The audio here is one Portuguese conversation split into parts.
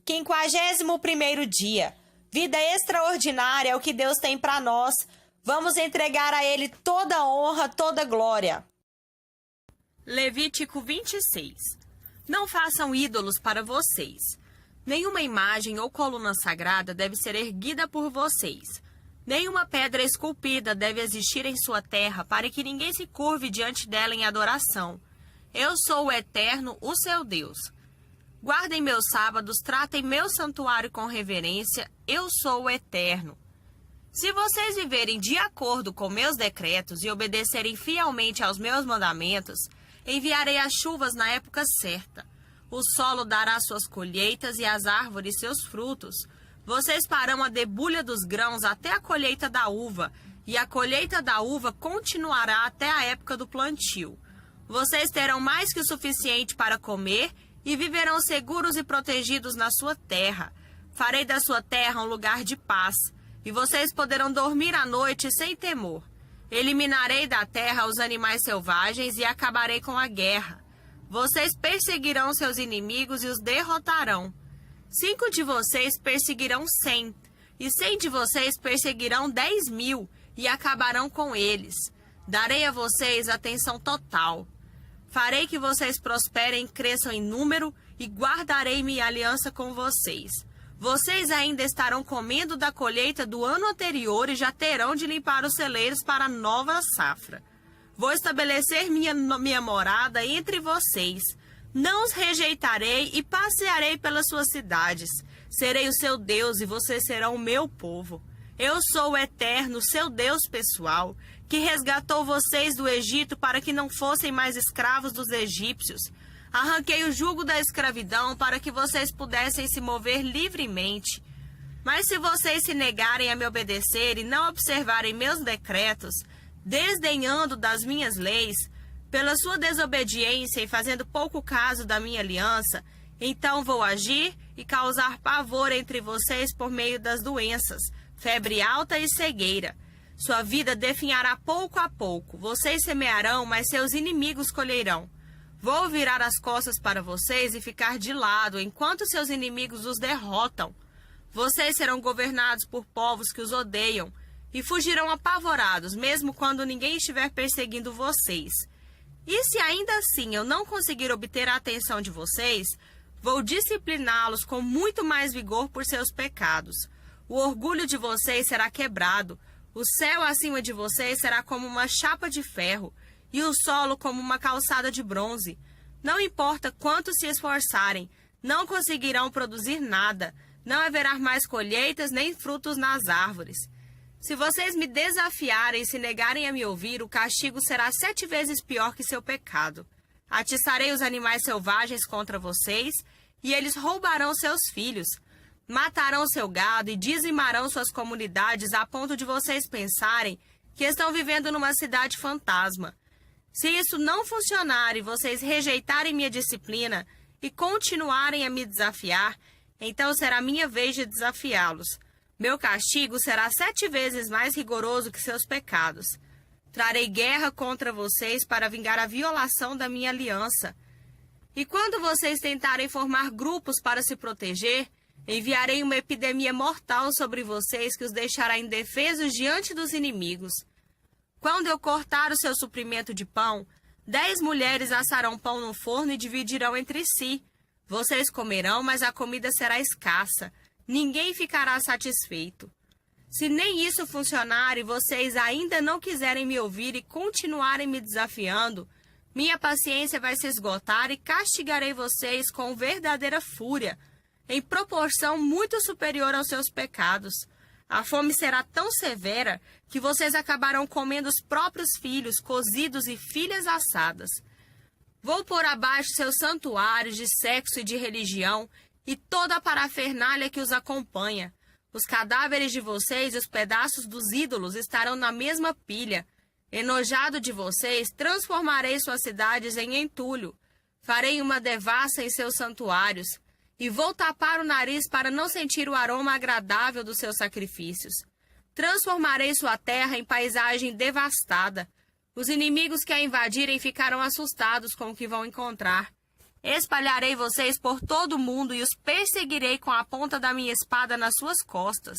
51º dia. Vida extraordinária é o que Deus tem para nós. Vamos entregar a Ele toda a honra, toda a glória. Levítico 26. Não façam ídolos para vocês. Nenhuma imagem ou coluna sagrada deve ser erguida por vocês. Nenhuma pedra esculpida deve existir em sua terra para que ninguém se curve diante dela em adoração. Eu sou o Eterno, o seu Deus. Guardem meus sábados, tratem meu santuário com reverência. Eu sou o Eterno. Se vocês viverem de acordo com meus decretos e obedecerem fielmente aos meus mandamentos, enviarei as chuvas na época certa. O solo dará suas colheitas e as árvores seus frutos. Vocês farão a debulha dos grãos até a colheita da uva, e a colheita da uva continuará até a época do plantio. Vocês terão mais que o suficiente para comer e viverão seguros e protegidos na sua terra. Farei da sua terra um lugar de paz, e vocês poderão dormir à noite sem temor. Eliminarei da terra os animais selvagens e acabarei com a guerra. Vocês perseguirão seus inimigos e os derrotarão. 5 de vocês perseguirão 100, e 100 de vocês perseguirão 10.000 e acabarão com eles. Darei a vocês atenção total. Farei que vocês prosperem e cresçam em número e guardarei minha aliança com vocês. Vocês ainda estarão comendo da colheita do ano anterior e já terão de limpar os celeiros para a nova safra. Vou estabelecer minha morada entre vocês. Não os rejeitarei e passearei pelas suas cidades. Serei o seu Deus e vocês serão o meu povo. Eu sou o Eterno, seu Deus pessoal, que resgatou vocês do Egito para que não fossem mais escravos dos egípcios. Arranquei o jugo da escravidão para que vocês pudessem se mover livremente. Mas se vocês se negarem a me obedecer e não observarem meus decretos, desdenhando das minhas leis, pela sua desobediência e fazendo pouco caso da minha aliança, então vou agir e causar pavor entre vocês por meio das doenças, febre alta e cegueira. Sua vida definhará pouco a pouco. Vocês semearão, mas seus inimigos colherão. Vou virar as costas para vocês e ficar de lado, enquanto seus inimigos os derrotam. Vocês serão governados por povos que os odeiam e fugirão apavorados, mesmo quando ninguém estiver perseguindo vocês. E se ainda assim eu não conseguir obter a atenção de vocês, vou discipliná-los com muito mais vigor por seus pecados. O orgulho de vocês será quebrado, o céu acima de vocês será como uma chapa de ferro, e o solo como uma calçada de bronze. Não importa quanto se esforçarem, não conseguirão produzir nada, não haverá mais colheitas nem frutos nas árvores. Se vocês me desafiarem e se negarem a me ouvir, o castigo será 7 vezes pior que seu pecado. Atiçarei os animais selvagens contra vocês, e eles roubarão seus filhos. Matarão seu gado e dizimarão suas comunidades a ponto de vocês pensarem que estão vivendo numa cidade fantasma. Se isso não funcionar e vocês rejeitarem minha disciplina e continuarem a me desafiar, então será minha vez de desafiá-los. Meu castigo será 7 vezes mais rigoroso que seus pecados. Trarei guerra contra vocês para vingar a violação da minha aliança. E quando vocês tentarem formar grupos para se proteger, enviarei uma epidemia mortal sobre vocês que os deixará indefesos diante dos inimigos. Quando eu cortar o seu suprimento de pão, 10 mulheres assarão pão no forno e dividirão entre si. Vocês comerão, mas a comida será escassa. Ninguém ficará satisfeito. Se nem isso funcionar e vocês ainda não quiserem me ouvir e continuarem me desafiando, minha paciência vai se esgotar e castigarei vocês com verdadeira fúria, em proporção muito superior aos seus pecados. A fome será tão severa que vocês acabarão comendo os próprios filhos cozidos e filhas assadas. Vou pôr abaixo seus santuários de sexo e de religião e toda a parafernália que os acompanha. Os cadáveres de vocês e os pedaços dos ídolos estarão na mesma pilha. Enojado de vocês, transformarei suas cidades em entulho. Farei uma devassa em seus santuários. E vou tapar o nariz para não sentir o aroma agradável dos seus sacrifícios. Transformarei sua terra em paisagem devastada. Os inimigos que a invadirem ficarão assustados com o que vão encontrar. Espalharei vocês por todo o mundo e os perseguirei com a ponta da minha espada nas suas costas.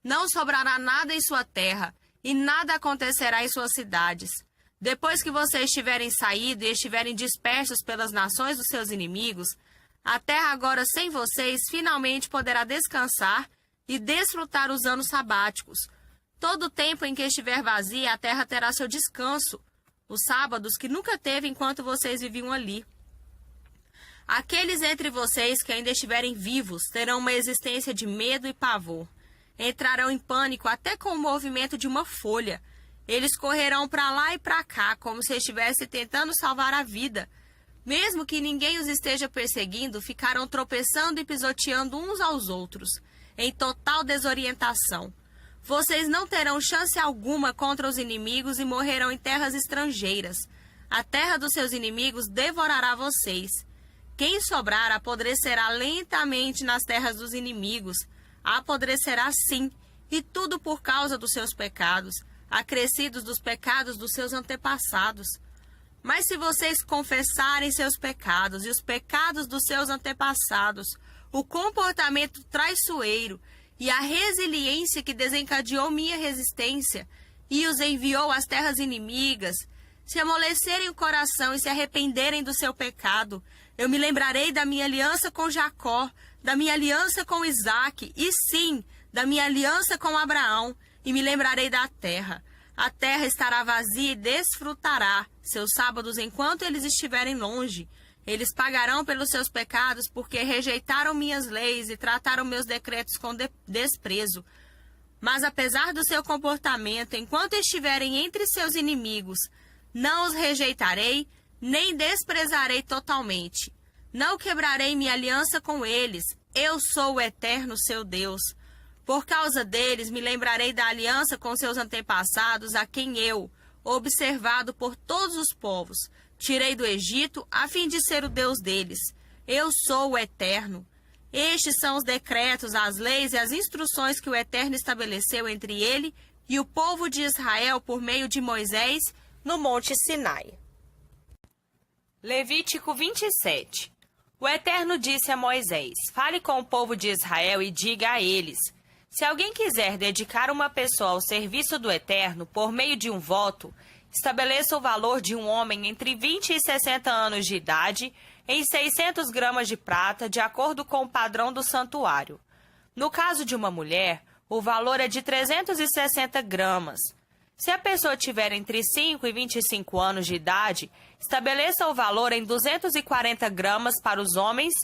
Não sobrará nada em sua terra, e nada acontecerá em suas cidades. Depois que vocês tiverem saído e estiverem dispersos pelas nações dos seus inimigos, a terra agora sem vocês finalmente poderá descansar e desfrutar os anos sabáticos. Todo o tempo em que estiver vazia, a terra terá seu descanso, os sábados que nunca teve enquanto vocês viviam ali. Aqueles entre vocês que ainda estiverem vivos terão uma existência de medo e pavor. Entrarão em pânico até com o movimento de uma folha. Eles correrão para lá e para cá, como se estivessem tentando salvar a vida. Mesmo que ninguém os esteja perseguindo, ficarão tropeçando e pisoteando uns aos outros, em total desorientação. Vocês não terão chance alguma contra os inimigos e morrerão em terras estrangeiras. A terra dos seus inimigos devorará vocês. Quem sobrar apodrecerá lentamente nas terras dos inimigos. Apodrecerá sim, e tudo por causa dos seus pecados, acrescidos dos pecados dos seus antepassados. Mas se vocês confessarem seus pecados e os pecados dos seus antepassados, o comportamento traiçoeiro e a resiliência que desencadeou minha resistência e os enviou às terras inimigas, se amolecerem o coração e se arrependerem do seu pecado, eu me lembrarei da minha aliança com Jacó, da minha aliança com Isaque, e sim, da minha aliança com Abraão, e me lembrarei da terra. A terra estará vazia e desfrutará seus sábados enquanto eles estiverem longe. Eles pagarão pelos seus pecados, porque rejeitaram minhas leis e trataram meus decretos com desprezo. Mas apesar do seu comportamento, enquanto estiverem entre seus inimigos, não os rejeitarei, nem desprezarei totalmente. Não quebrarei minha aliança com eles. Eu sou o eterno seu Deus. Por causa deles, me lembrarei da aliança com seus antepassados, a quem eu, observado por todos os povos, tirei do Egito a fim de ser o Deus deles. Eu sou o eterno. Estes são os decretos, as leis e as instruções que o Eterno estabeleceu entre ele e o povo de Israel por meio de Moisés no Monte Sinai. Levítico 27. O Eterno disse a Moisés: fale com o povo de Israel e diga a eles: se alguém quiser dedicar uma pessoa ao serviço do Eterno por meio de um voto, estabeleça o valor de um homem entre 20 e 60 anos de idade em 600 gramas de prata, de acordo com o padrão do santuário. No caso de uma mulher, o valor é de 360 gramas. Se a pessoa tiver entre 5 e 25 anos de idade, estabeleça o valor em 240 gramas para os homens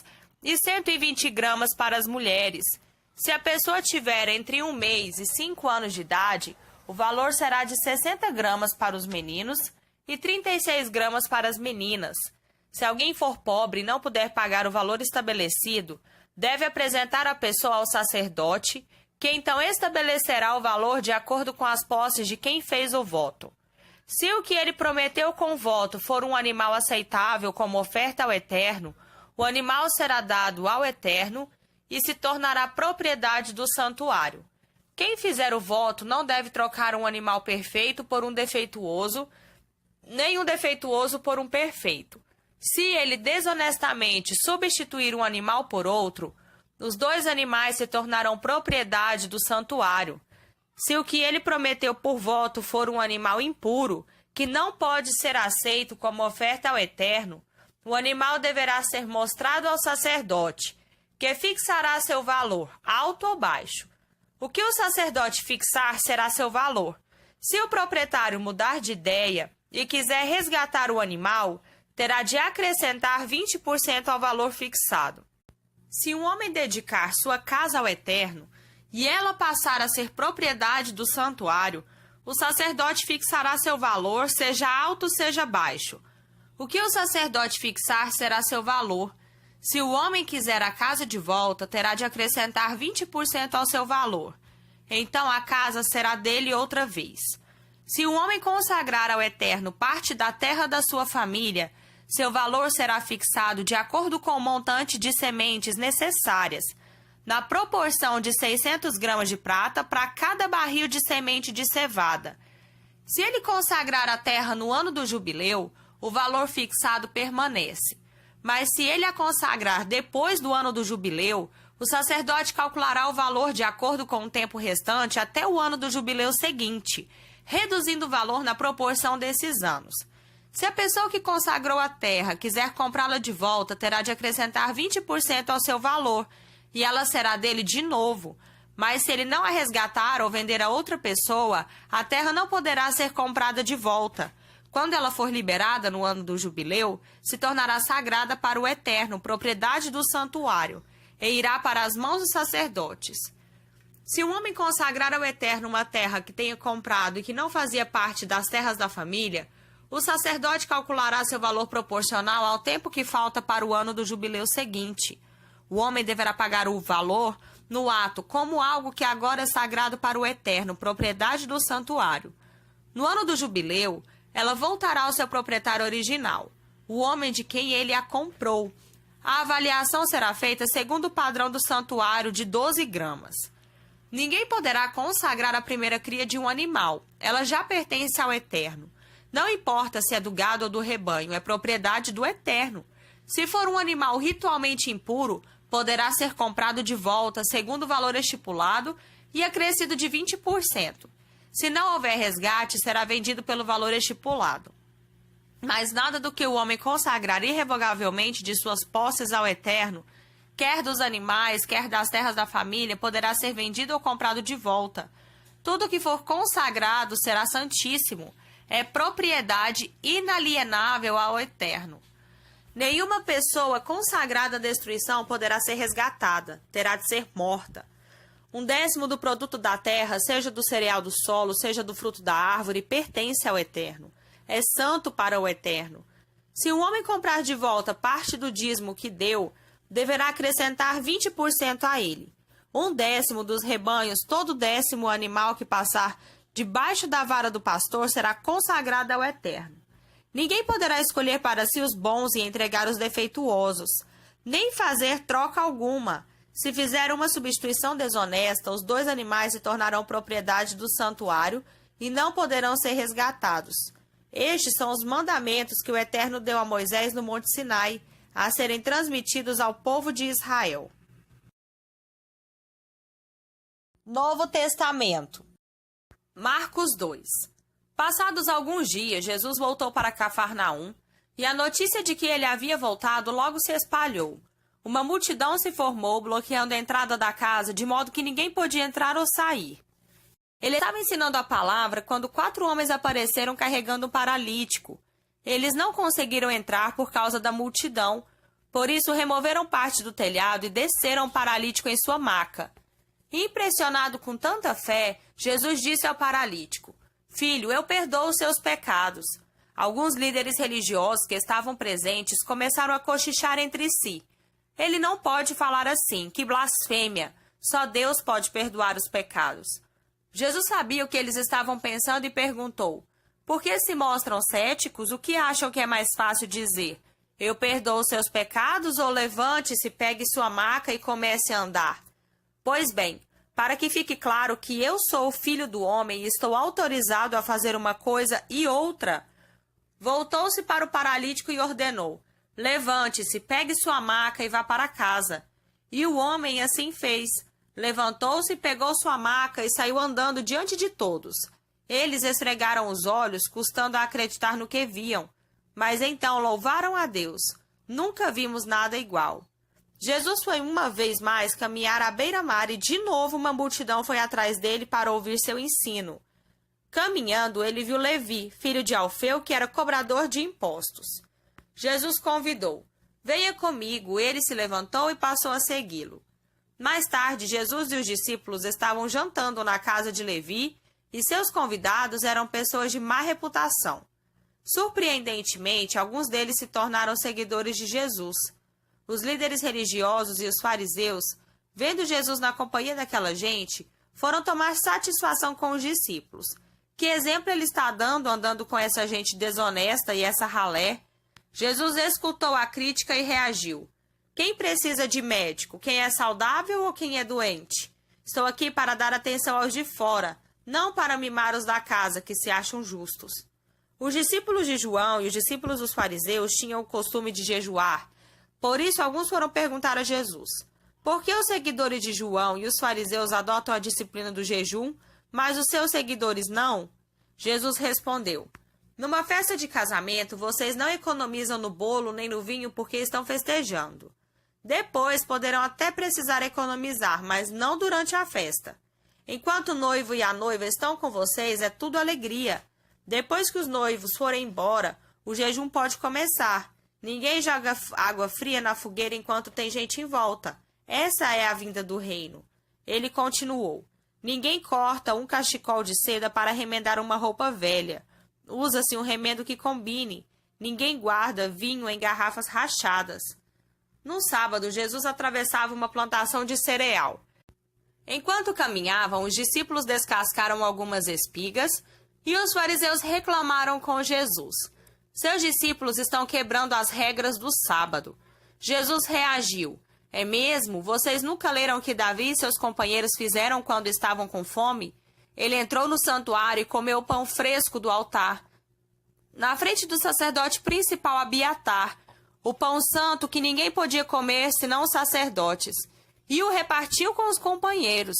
e 120 gramas para as mulheres. Se a pessoa tiver entre 1 mês e 5 anos de idade, o valor será de 60 gramas para os meninos e 36 gramas para as meninas. Se alguém for pobre e não puder pagar o valor estabelecido, deve apresentar a pessoa ao sacerdote, que então estabelecerá o valor de acordo com as posses de quem fez o voto. Se o que ele prometeu com o voto for um animal aceitável como oferta ao Eterno, o animal será dado ao Eterno e se tornará propriedade do santuário. Quem fizer o voto não deve trocar um animal perfeito por um defeituoso, nem um defeituoso por um perfeito. Se ele desonestamente substituir um animal por outro, os 2 animais se tornarão propriedade do santuário. Se o que ele prometeu por voto for um animal impuro, que não pode ser aceito como oferta ao Eterno, o animal deverá ser mostrado ao sacerdote, que fixará seu valor, alto ou baixo. O que o sacerdote fixar será seu valor. Se o proprietário mudar de ideia e quiser resgatar o animal, terá de acrescentar 20% ao valor fixado. Se um homem dedicar sua casa ao Eterno e ela passar a ser propriedade do santuário, o sacerdote fixará seu valor, seja alto, seja baixo. O que o sacerdote fixar será seu valor. Se o homem quiser a casa de volta, terá de acrescentar 20% ao seu valor. Então a casa será dele outra vez. Se o homem consagrar ao Eterno parte da terra da sua família, seu valor será fixado de acordo com o montante de sementes necessárias, na proporção de 600 gramas de prata para cada barril de semente de cevada. Se ele consagrar a terra no ano do jubileu, o valor fixado permanece. Mas se ele a consagrar depois do ano do jubileu, o sacerdote calculará o valor de acordo com o tempo restante até o ano do jubileu seguinte, reduzindo o valor na proporção desses anos. Se a pessoa que consagrou a terra quiser comprá-la de volta, terá de acrescentar 20% ao seu valor, e ela será dele de novo. Mas se ele não a resgatar ou vender a outra pessoa, a terra não poderá ser comprada de volta. Quando ela for liberada no ano do jubileu, se tornará sagrada para o Eterno, propriedade do santuário, e irá para as mãos dos sacerdotes. Se um homem consagrar ao Eterno uma terra que tenha comprado e que não fazia parte das terras da família, o sacerdote calculará seu valor proporcional ao tempo que falta para o ano do jubileu seguinte. O homem deverá pagar o valor no ato como algo que agora é sagrado para o Eterno, propriedade do santuário. No ano do jubileu, ela voltará ao seu proprietário original, o homem de quem ele a comprou. A avaliação será feita segundo o padrão do santuário de 12 gramas. Ninguém poderá consagrar a primeira cria de um animal. Ela já pertence ao Eterno. Não importa se é do gado ou do rebanho, é propriedade do Eterno. Se for um animal ritualmente impuro, poderá ser comprado de volta segundo o valor estipulado e acrescido de 20%. Se não houver resgate, será vendido pelo valor estipulado. Mas nada do que o homem consagrar irrevogavelmente de suas posses ao Eterno, quer dos animais, quer das terras da família, poderá ser vendido ou comprado de volta. Tudo que for consagrado será santíssimo, é propriedade inalienável ao Eterno. Nenhuma pessoa consagrada à destruição poderá ser resgatada, terá de ser morta. 1/10 do produto da terra, seja do cereal do solo, seja do fruto da árvore, pertence ao Eterno. É santo para o Eterno. Se um homem comprar de volta parte do dízimo que deu, deverá acrescentar 20% a ele. 1/10 dos rebanhos, todo 10º animal que passar debaixo da vara do pastor será consagrado ao Eterno. Ninguém poderá escolher para si os bons e entregar os defeituosos, nem fazer troca alguma. Se fizer uma substituição desonesta, os 2 animais se tornarão propriedade do santuário e não poderão ser resgatados. Estes são os mandamentos que o Eterno deu a Moisés no Monte Sinai, a serem transmitidos ao povo de Israel. Novo Testamento. Marcos 2. Passados alguns dias, Jesus voltou para Cafarnaum, e a notícia de que ele havia voltado logo se espalhou. Uma multidão se formou, bloqueando a entrada da casa, de modo que ninguém podia entrar ou sair. Ele estava ensinando a palavra quando 4 homens apareceram carregando um paralítico. Eles não conseguiram entrar por causa da multidão, por isso removeram parte do telhado e desceram o paralítico em sua maca. Impressionado com tanta fé, Jesus disse ao paralítico: "Filho, eu perdoo os seus pecados." Alguns líderes religiosos que estavam presentes começaram a cochichar entre si. Ele não pode falar assim, que blasfêmia! Só Deus pode perdoar os pecados. Jesus sabia o que eles estavam pensando e perguntou: "Por que se mostram céticos? O que acham que é mais fácil dizer? Eu perdoo os seus pecados ou levante-se, pegue sua maca e comece a andar? Pois bem, para que fique claro que eu sou o Filho do Homem e estou autorizado a fazer uma coisa e outra." Voltou-se para o paralítico e ordenou: "Levante-se, pegue sua maca e vá para casa." E o homem assim fez. Levantou-se, pegou sua maca e saiu andando diante de todos. Eles esfregaram os olhos, custando a acreditar no que viam. Mas então louvaram a Deus. Nunca vimos nada igual. Jesus foi uma vez mais caminhar à beira-mar e de novo uma multidão foi atrás dele para ouvir seu ensino. Caminhando, ele viu Levi, filho de Alfeu, que era cobrador de impostos. Jesus convidou: "Venha comigo." Ele se levantou e passou a segui-lo. Mais tarde, Jesus e os discípulos estavam jantando na casa de Levi e seus convidados eram pessoas de má reputação. Surpreendentemente, alguns deles se tornaram seguidores de Jesus. Os líderes religiosos e os fariseus, vendo Jesus na companhia daquela gente, foram tomar satisfação com os discípulos. Que exemplo ele está dando andando com essa gente desonesta e essa ralé? Jesus escutou a crítica e reagiu: "Quem precisa de médico? Quem é saudável ou quem é doente? Estou aqui para dar atenção aos de fora, não para mimar os da casa que se acham justos." Os discípulos de João e os discípulos dos fariseus tinham o costume de jejuar. Por isso, alguns foram perguntar a Jesus: por que os seguidores de João e os fariseus adotam a disciplina do jejum, mas os seus seguidores não? Jesus respondeu: numa festa de casamento, vocês não economizam no bolo nem no vinho porque estão festejando. Depois poderão até precisar economizar, mas não durante a festa. Enquanto o noivo e a noiva estão com vocês, é tudo alegria. Depois que os noivos forem embora, o jejum pode começar. Ninguém joga água fria na fogueira enquanto tem gente em volta. Essa é a vinda do reino. Ele continuou: ninguém corta um cachecol de seda para remendar uma roupa velha. Usa-se um remendo que combine. Ninguém guarda vinho em garrafas rachadas. Num sábado, Jesus atravessava uma plantação de cereal. Enquanto caminhavam, os discípulos descascaram algumas espigas e os fariseus reclamaram com Jesus: seus discípulos estão quebrando as regras do sábado. Jesus reagiu: é mesmo? Vocês nunca leram o que Davi e seus companheiros fizeram quando estavam com fome? Ele entrou no santuário e comeu o pão fresco do altar, na frente do sacerdote principal Abiatar, o pão santo que ninguém podia comer senão os sacerdotes, e o repartiu com os companheiros.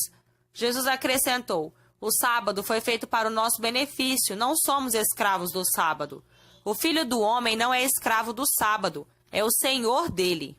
Jesus acrescentou: o sábado foi feito para o nosso benefício, não somos escravos do sábado. O Filho do Homem não é escravo do sábado, é o Senhor dele.